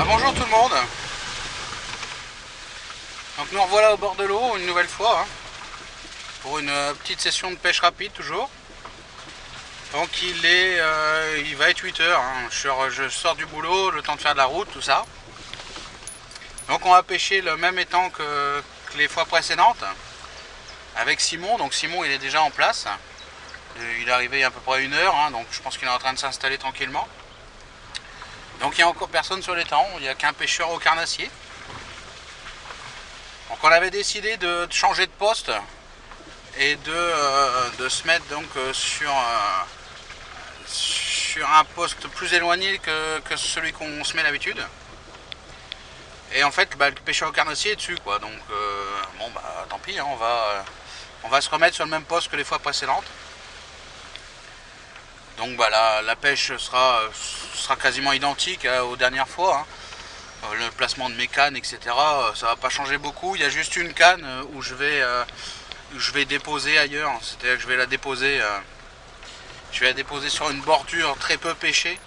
Bonjour tout le monde. Donc nous revoilà au bord de l'eau une nouvelle fois, hein, pour une petite session de pêche rapide toujours. Donc il va être 8 heures, hein. Je sors du boulot, le temps de faire de la route, tout ça. Donc on va pêcher le même étang que les fois précédentes avec Simon. Donc Simon il est déjà en place. Il est arrivé il y a à peu près 1 heure, hein, donc je pense qu'il est en train de s'installer tranquillement. Donc il n'y a encore personne sur l'étang, il n'y a qu'un pêcheur au carnassier. Donc on avait décidé de changer de poste et de se mettre donc sur un poste plus éloigné que celui qu'on se met d'habitude. Et en fait le pêcheur au carnassier est dessus quoi, donc bon bah tant pis, hein, on va se remettre sur le même poste que les fois précédentes. Donc bah, la pêche sera quasiment identique aux dernières fois, hein. Le placement de mes cannes, etc. Ça va pas changer beaucoup. Il y a juste une canne où je vais déposer ailleurs. C'est-à-dire que je vais la déposer sur une bordure très peu pêchée,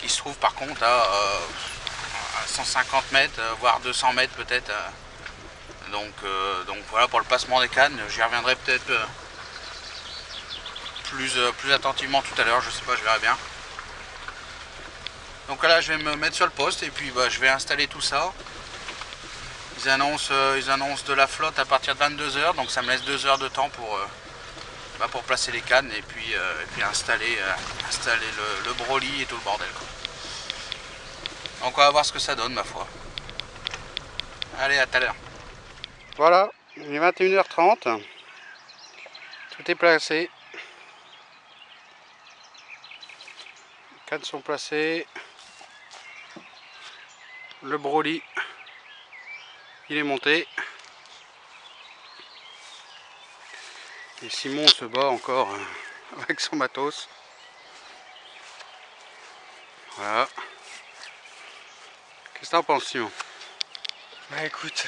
qui se trouve par contre à 150 mètres, voire 200 mètres peut-être. Donc voilà pour le placement des cannes. J'y reviendrai peut-être plus attentivement tout à l'heure, je sais pas, je verrai bien. Donc là je vais me mettre sur le poste et puis je vais installer tout ça. Ils annoncent de la flotte à partir de 22 heures, donc ça me laisse 2 heures de temps pour placer les cannes et puis installer le broli et tout le bordel. Donc on va voir ce que ça donne ma foi. Allez, à tout à l'heure. Voilà, il est 21h30. Tout est placé. Les cannes sont placées. Le broli, il est monté. Et Simon se bat encore avec son matos. Voilà. Qu'est-ce que t'en penses, Simon? Bah écoute,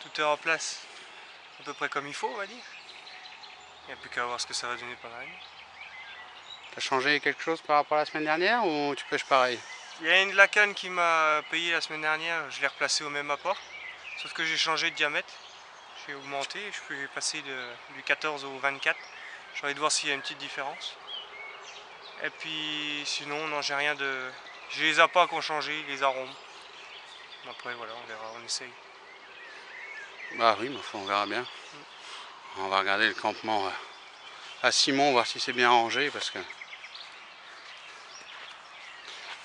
tout est en place à peu près comme il faut, on va dire. Il n'y a plus qu'à voir ce que ça va donner par la nuit. T'as changé quelque chose par rapport à la semaine dernière ou tu pêches pareil? Il y a une de la canne qui m'a payé la semaine dernière, je l'ai replacée au même apport. Sauf que j'ai changé de diamètre. J'ai augmenté, je peux passer du 14 au 24. J'ai envie de voir s'il y a une petite différence. Et puis sinon, non, j'ai rien de... J'ai les appâts qui ont changé, les arômes. Après voilà, on verra, on essaye. Bah oui, mais on verra bien. On va regarder le campement à Simon, voir si c'est bien rangé parce que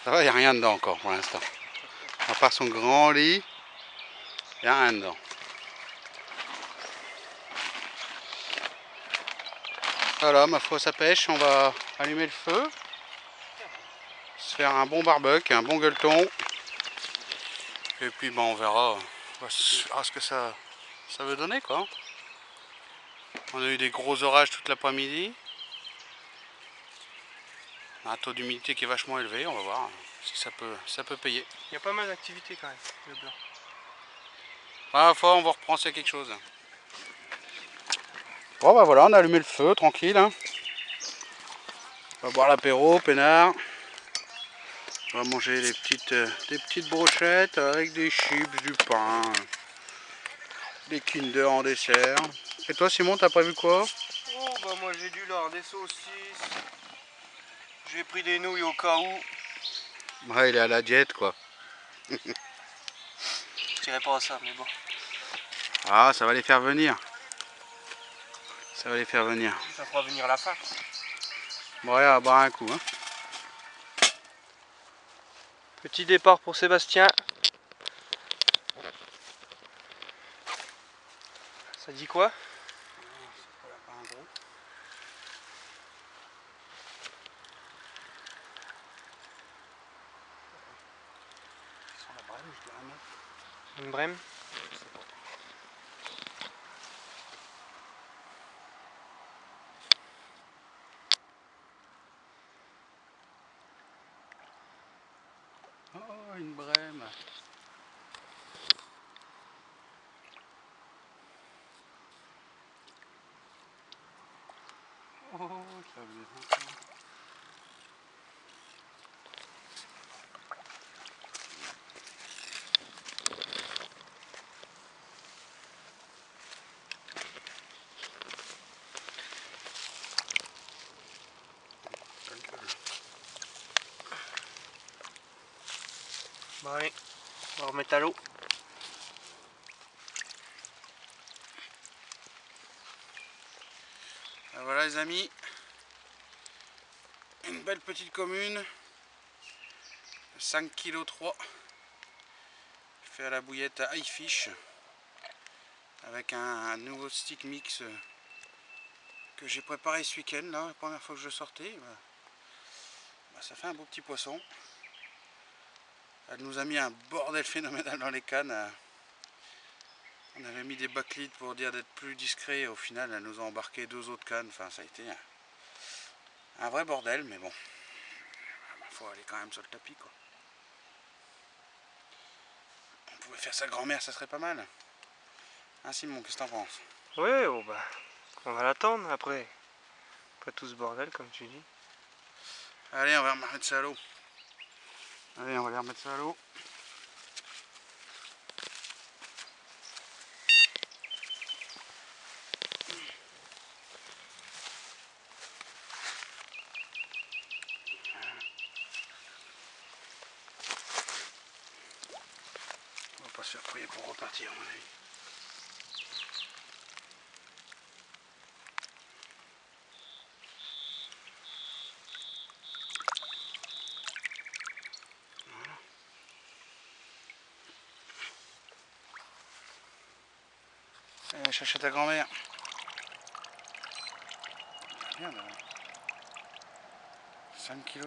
ça va, il n'y a rien dedans encore pour l'instant. À part son grand lit, il n'y a rien dedans. Voilà, ma foi, ça pêche. On va allumer le feu, se faire un bon barbecue, un bon gueuleton. Et puis on verra ce que ça veut donner quoi. On a eu des gros orages toute l'après-midi. Un taux d'humidité qui est vachement élevé, on va voir si ça peut payer. Il y a pas mal d'activités quand même, le blanc. À la fois on va reprendre s'il y a quelque chose. Bon bah voilà, on a allumé le feu, tranquille, hein. On va boire l'apéro, peinard. On va manger des petites brochettes avec des chips, du pain, des Kinder en dessert. Et toi Simon, t'as prévu quoi? Oh bah moi j'ai du lard, des saucisses. J'ai pris des nouilles au cas où. Ouais, il est à la diète quoi. Je dirais pas à ça, mais bon. Ah, ça va les faire venir. Ça va les faire venir. Ça fera venir la faim. Bon, allez, on va boire un coup, hein. Petit départ pour Sébastien. Ça dit quoi? Une brème. Oh, une brème. Oh, ça Bon allez, on va remettre à l'eau. Voilà les amis, une belle petite commune, 5,3 kg, fait à la bouillette à iFish, avec un nouveau stick mix que j'ai préparé ce week-end, là, la première fois que je sortais. Ça fait un beau petit poisson. Elle nous a mis un bordel phénoménal dans les cannes. On avait mis des backlids pour dire d'être plus discret, et au final elle nous a embarqué 2 autres cannes. Enfin, ça a été un vrai bordel, mais bon, il faut aller quand même sur le tapis, quoi. On pouvait faire sa grand-mère, ça serait pas mal. Hein Simon, qu'est-ce que t'en penses? Ouais, oh bah, on va l'attendre après tout ce bordel comme tu dis. Allez, on va remettre ça à l'eau. Allez, on va aller remettre ça à l'eau. On va pas se faire prier pour repartir, à mon avis. Allez, chercher ta grand-mère. Merde. 5,5 kg.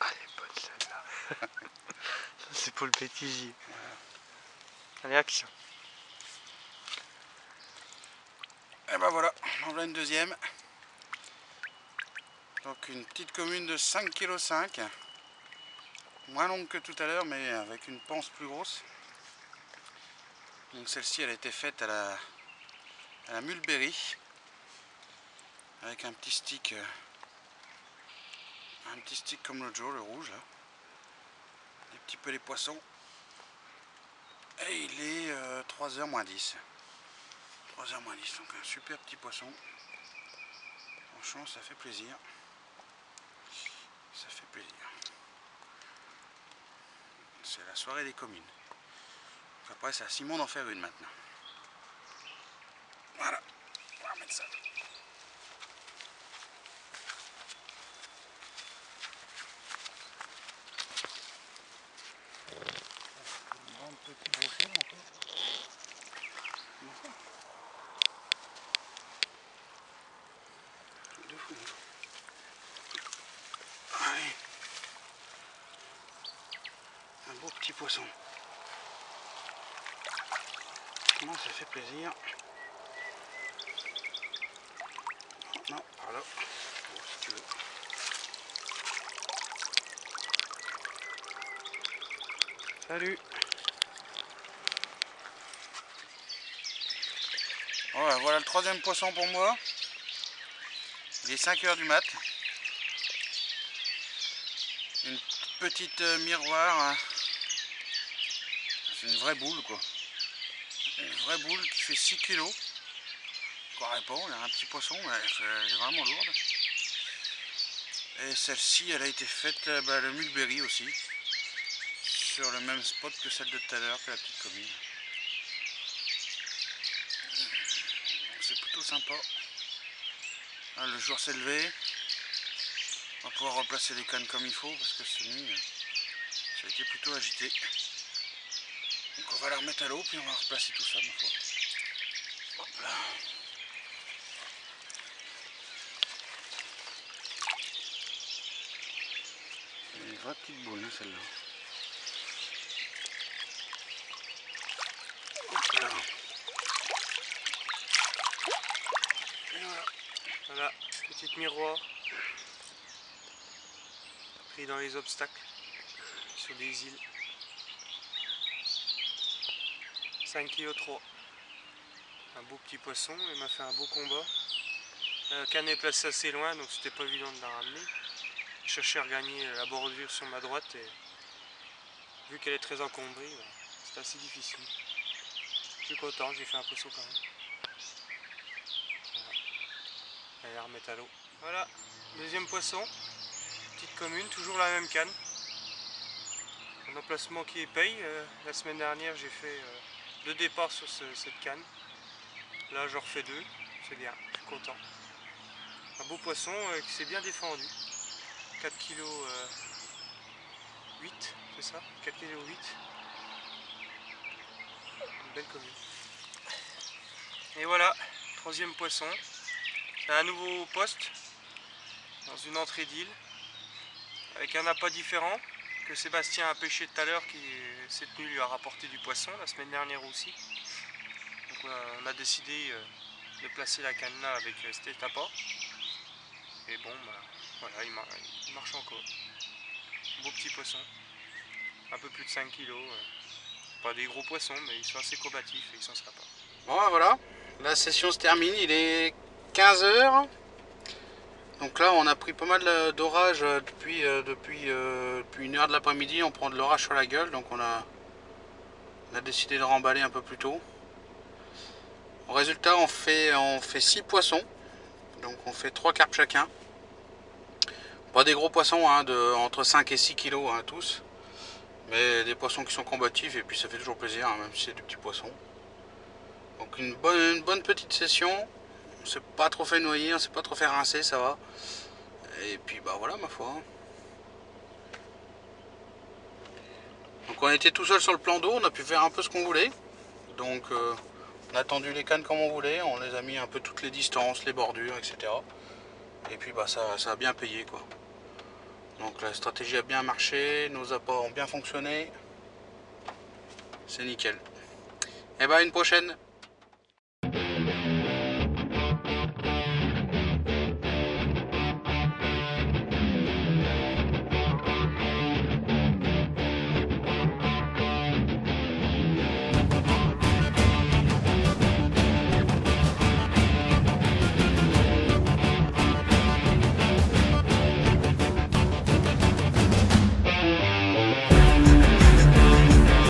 Ah, elle est bonne celle-là. Ça c'est pour le pétigi. Allez, action. Et ben voilà, on en voilà une deuxième. Donc une petite commune de 5,5 kg. Moins longue que tout à l'heure, mais avec une panse plus grosse. Donc celle-ci, elle a été faite à la mulberry, avec un petit stick comme l'autre jour, le rouge là. Des petits pelets poissons. Et il est 3h moins 10. 3h moins 10, donc un super petit poisson. Franchement, ça fait plaisir. Ça fait plaisir. C'est la soirée des communes. Après, c'est à Simon d'en faire une maintenant. Voilà, on va remettre ça. Un petit brochet encore. Deux fois. Allez. Un beau petit poisson. Comment ça fait plaisir. Non, par là. Bon, si tu veux. Salut. Ouais, voilà le troisième poisson pour moi. Il est 5h du mat. Une petite miroir. Hein. C'est une vraie boule quoi. Une vraie boule qui fait 6 kg. Je croirais pas, il y a un petit poisson, mais elle est vraiment lourde. Et celle-ci, elle a été faite le mulberry aussi. Sur le même spot que celle de tout à l'heure, que la petite commune. C'est plutôt sympa. Là, le jour s'est levé. On va pouvoir replacer les cannes comme il faut parce que cette nuit, ça a été plutôt agité. Donc on va la remettre à l'eau puis on va replacer tout ça. Hop là. C'est une vraie petite boule celle-là. Hop là. Et voilà. Voilà, petite miroir. Pris dans les obstacles. Sur des îles. 5,3 kg. Un beau petit poisson, il m'a fait un beau combat. La canne est placée assez loin, donc c'était pas évident de la ramener. Je cherchais à regagner la bordure sur ma droite et vu qu'elle est très encombrée, c'était assez difficile. Je suis content, j'ai fait un poisson quand même. Voilà. Allez, la remettre à l'eau. Voilà, deuxième poisson. Petite commune, toujours la même canne. Un emplacement qui paye. La semaine dernière j'ai fait 2 départs sur cette canne. Là j'en refais 2, c'est bien, je suis content. Un beau poisson qui s'est bien défendu. 4 kg 8, c'est ça? 4 kg 8. Une belle commune. Et voilà, 3e poisson. C'est un nouveau poste dans une entrée d'île avec un appât différent que Sébastien a pêché tout à l'heure, qui cette nuit lui a rapporté du poisson, la semaine dernière aussi. Donc on a décidé de placer la canne là avec cet appât. Et bon, bah, voilà, il marche encore. Beau petit poisson, un peu plus de 5 kg. Pas des gros poissons, mais ils sont assez combatifs et ils sont sympas. Bon, voilà, la session se termine, il est 15 h. Donc là, on a pris pas mal d'orage depuis 1 h de l'après-midi. On prend de l'orage sur la gueule, donc on a décidé de remballer un peu plus tôt. Au résultat, on fait 6 poissons, donc on fait 3 carpes chacun. Pas des gros poissons, hein, entre 5 et 6 kg hein, tous, mais des poissons qui sont combatifs, et puis ça fait toujours plaisir, hein, même si c'est des petits poissons. Donc une bonne petite session. On s'est pas trop fait noyer, on s'est pas trop fait rincer, ça va. Et puis bah voilà, ma foi. Donc on était tout seul sur le plan d'eau, on a pu faire un peu ce qu'on voulait. Donc on a tendu les cannes comme on voulait, on les a mis un peu toutes les distances, les bordures, etc. Et puis bah ça a bien payé quoi. Donc la stratégie a bien marché, nos appâts ont bien fonctionné. C'est nickel. Et bah à une prochaine.